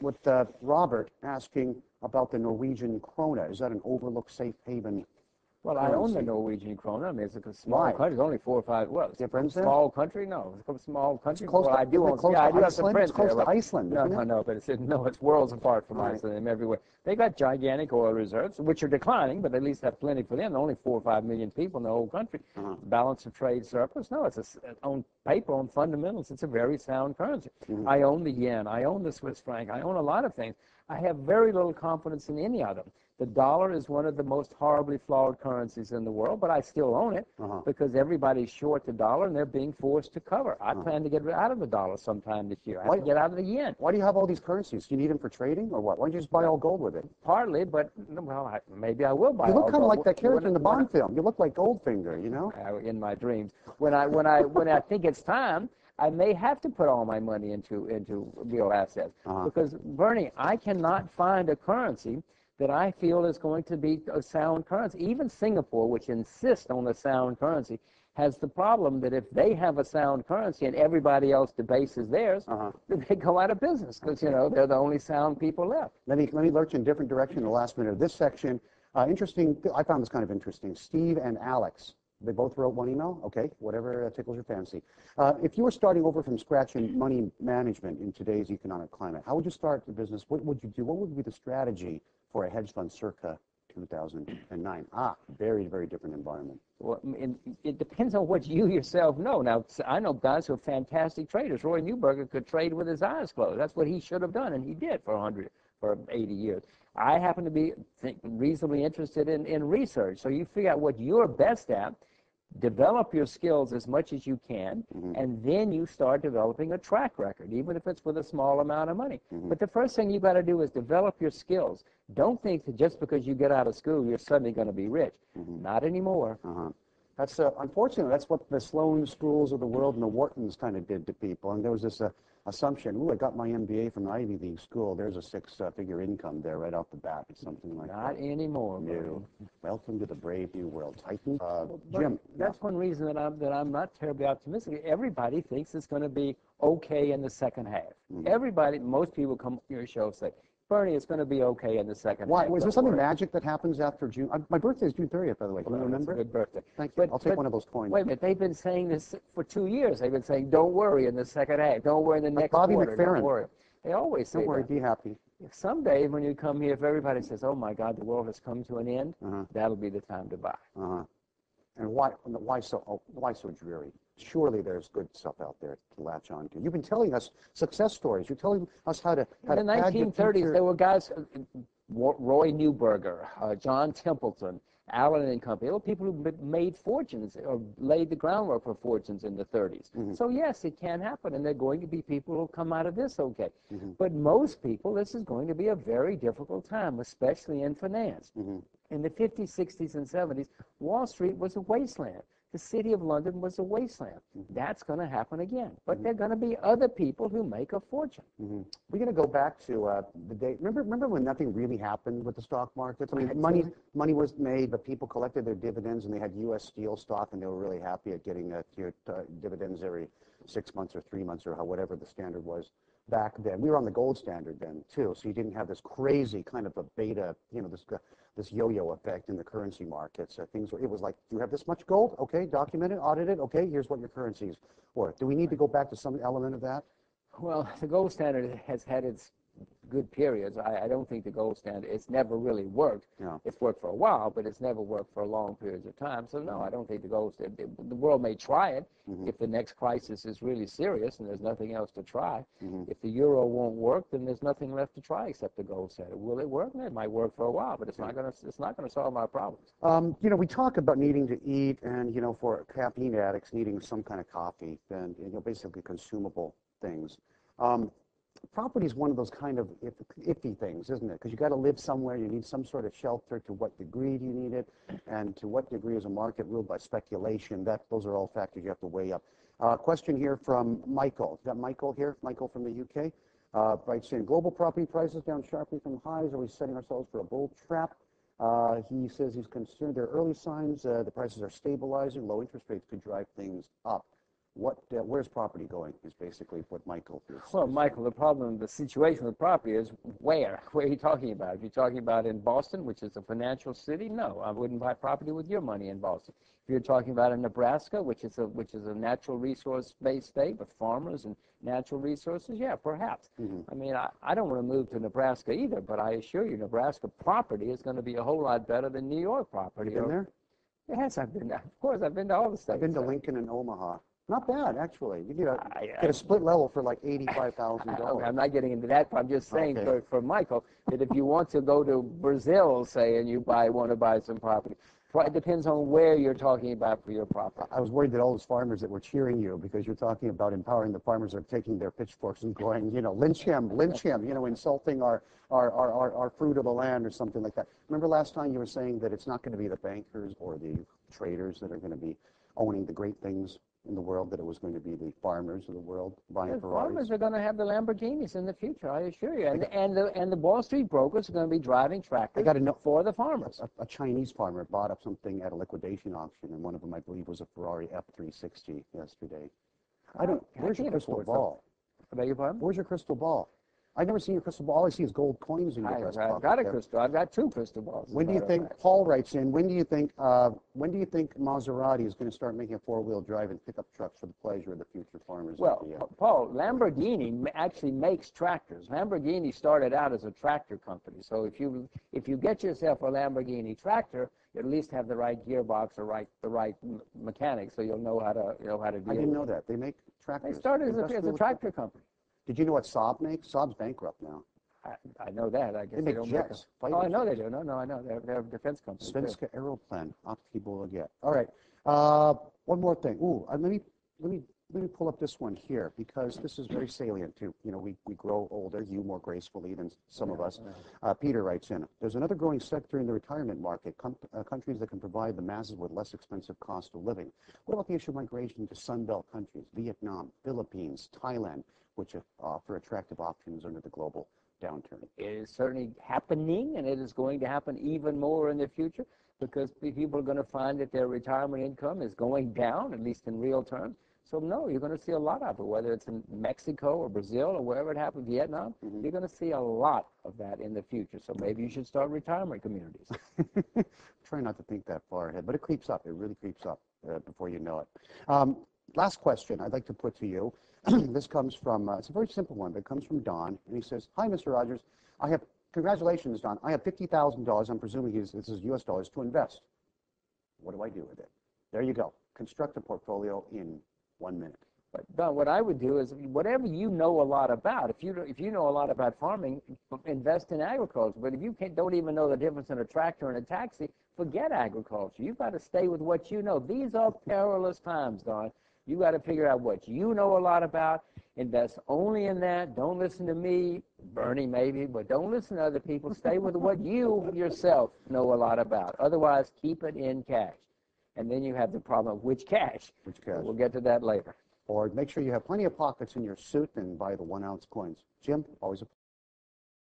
with Robert asking about the Norwegian krona. Is that an overlooked safe haven? Well, I own the Norwegian krona. I mean, it's a small Why? country. It's only 4 or 5. Well, it's Difference a small country. No, it's a small country. It's close well, to, I do own. close Yeah, to I do have some Iceland? friends It's close there. to Iceland, no, isn't it? no, but it's worlds apart from Right. Iceland in every way. They got gigantic oil reserves, which are declining, but at least have plenty for them. Only 4 or 5 million people in the whole country. Balance of trade surplus. No, it's on paper, on fundamentals. It's a very sound currency. I own the yen. I own the Swiss franc. I own a lot of things. I have very little confidence in any of them. The dollar is one of the most horribly flawed currencies in the world, but I still own it because everybody's short the dollar and they're being forced to cover. I plan to get out of the dollar sometime this year. I have to get out of the yen. Why do you have all these currencies? Do you need them for trading or what? Why don't you just buy all gold with it? Partly, but, well, maybe I will buy You all look kind of gold. like that character in the Bond film. You look like Goldfinger, you know? In my dreams. When I think it's time, I may have to put all my money into real assets. Because, Bernie, I cannot find a currency that I feel is going to be a sound currency. Even Singapore, which insists on a sound currency, has the problem that if they have a sound currency and everybody else debases theirs, then they go out of business because, you know, they're the only sound people left. Let me lurch in a different direction in the last minute of this section. Interesting. I found this kind of interesting. Steve and Alex, they both wrote one email. Okay, whatever tickles your fancy. If you were starting over from scratch in money management in today's economic climate, how would you start the business? What would you do? What would be the strategy for a hedge fund circa 2009? Very, very different environment. Well, it depends on what you yourself know. Now, I know guys who are fantastic traders. Roy Newberger could trade with his eyes closed. That's what he should have done, and he did for 80 years. I happen to be reasonably interested in research. So you figure out what you're best at, develop your skills as much as you can, and then you start developing a track record, even if it's with a small amount of money. But the first thing you got to do is develop your skills. Don't think that just because you get out of school, you're suddenly going to be rich. Not anymore. That's unfortunately, that's what the Sloan schools of the world and the Whartons kind of did to people. And there was this assumption, I got my MBA from an Ivy League school. There's a six-figure income there right off the bat, or something like that. Not anymore. No. Welcome to the brave new world. Titan. Jim. That's one reason that I'm not terribly optimistic. Everybody thinks it's going to be okay in the second half. Everybody, most people come to your show and say, Bernie, it's going to be okay in the second half. Is there something magic that happens after June? My birthday is June 30th, by the way. Can you remember? That's a good birthday. Thank you. I'll take one of those coins. Wait a minute. They've been saying this for 2 years. They've been saying, don't worry in the second half. Don't worry in the next Bobby quarter. McFerrin. Don't worry. They always say Don't worry, that. be happy. If someday when you come here, if everybody says, oh, my God, the world has come to an end, that'll be the time to buy. And why so dreary? Surely there's good stuff out there to latch on to. You've been telling us success stories. You're telling us how to. In the 1930s, there were guys, Roy Newberger, John Templeton, Allen and Company. There were people who made fortunes or laid the groundwork for fortunes in the 30s. So yes, it can happen, and there are going to be people who come out of this okay. But most people, this is going to be a very difficult time, especially in finance. In the 50s, 60s, and 70s, Wall Street was a wasteland. The city of London was a wasteland. That's going to happen again. But there are going to be other people who make a fortune. We're going to go back to the day. Remember when nothing really happened with the stock markets? I mean, money was made, but people collected their dividends, and they had U.S. Steel stock, and they were really happy at getting dividends every 6 months or 3 months or whatever the standard was back then. We were on the gold standard then, too, so you didn't have this crazy kind of a beta, this yo-yo effect in the currency markets. It was like, do you have this much gold? Okay, document it, audit it. Okay, here's what your currency is worth. Do we need to go back to some element of that? Well, the gold standard has had its good periods. I don't think the gold standard, it's never really worked. No. It's worked for a while, but it's never worked for long periods of time. So no, I don't think the gold standard, the world may try it if the next crisis is really serious and there's nothing else to try. If the euro won't work, then there's nothing left to try except the gold standard. Will it work? It might work for a while, but it's not going to solve our problems. We talk about needing to eat and, for caffeine addicts needing some kind of coffee and, basically consumable things. Property is one of those kind of iffy things, isn't it? Because you got to live somewhere. You need some sort of shelter. To what degree do you need it? And to what degree is a market ruled by speculation? Those are all factors you have to weigh up. Question here from Michael. Is that Michael here? Michael from the UK. Writes in, global property prices down sharply from highs. Are we setting ourselves for a bull trap? He says he's concerned there are early signs the prices are stabilizing. Low interest rates could drive things up. where's property going is basically what Michael is. Well, Michael, the situation with property is where? Where are you talking about? If you're talking about in Boston, which is a financial city, no, I wouldn't buy property with your money in Boston. If you're talking about in Nebraska, which is a natural resource-based state with farmers and natural resources, yeah, perhaps. I mean, I don't want to move to Nebraska either, but I assure you, Nebraska property is going to be a whole lot better than New York property. You been there? Yes, I've been there. Of course, I've been to all the states. I've been to Lincoln and Omaha. Not bad, actually. You get a split level for like $85,000. I'm not getting into that, but I'm just saying for Michael that if you want to go to Brazil, say, and you want to buy some property, it depends on where you're talking about for your property. I was worried that all those farmers that were cheering you because you're talking about empowering the farmers are taking their pitchforks and going, lynch him, insulting our fruit of the land or something like that. Remember last time you were saying that it's not going to be the bankers or the traders that are going to be owning the great things in the world, that it was going to be the farmers of the world buying The Ferraris? farmers are going to have the Lamborghinis in the future, I assure you. And the Wall Street brokers are going to be driving tractors for the farmers. A Chinese farmer bought up something at a liquidation auction, and one of them, I believe, was a Ferrari F360 yesterday. Where's your crystal ball? I beg your pardon? Where's your crystal ball? I've never seen your crystal ball. All I see is gold coins in your breast pocket. I've got a crystal. I've got two crystal balls. When do you think, Paul writes in, when do you think Maserati is going to start making a four-wheel drive and pickup trucks for the pleasure of the future farmers? Well, Paul, Lamborghini actually makes tractors. Lamborghini started out as a tractor company. So if you get yourself a Lamborghini tractor, you at least have the right gearbox or the right mechanics, so you'll know how to deal. I didn't know that. They make tractors. They started as a tractor company. Did you know what Saab makes? Saab's bankrupt now. I know that. I guess they don't jets. make them. Oh, I know they do. No, I know. They're a defense company. Svenska Aeroplan. Aktiebolaget. All right. One more thing. Ooh, let me pull up this one here because this is very salient too. We grow older, you more gracefully than some of us. Peter writes in, there's another growing sector in the retirement market, countries that can provide the masses with less expensive cost of living. What about the issue of migration to Sunbelt countries, Vietnam, Philippines, Thailand, which offer attractive options under the global downturn? It is certainly happening, and it is going to happen even more in the future because people are going to find that their retirement income is going down, at least in real terms. So, no, you're going to see a lot of it, whether it's in Mexico or Brazil or wherever it happens, Vietnam. You're going to see a lot of that in the future. So maybe you should start retirement communities. Try not to think that far ahead, but it creeps up. It really creeps up before you know it. Last question I'd like to put to you. This comes from, it's a very simple one, but it comes from Don, and he says, hi, Mr. Rogers. Congratulations, Don. I have $50,000, I'm presuming this is U.S. dollars, to invest. What do I do with it? There you go. Construct a portfolio in 1 minute. But Don, what I would do is whatever you know a lot about. If you know a lot about farming, invest in agriculture. But if you don't even know the difference in a tractor and a taxi, forget agriculture. You've got to stay with what you know. These are perilous times, Don. You got to figure out what you know a lot about. Invest only in that. Don't listen to me, Bernie maybe, but don't listen to other people. Stay with what you yourself know a lot about. Otherwise, keep it in cash. And then you have the problem of which cash. Which cash? We'll get to that later. Or make sure you have plenty of pockets in your suit and buy the 1 ounce coins. Jim, always a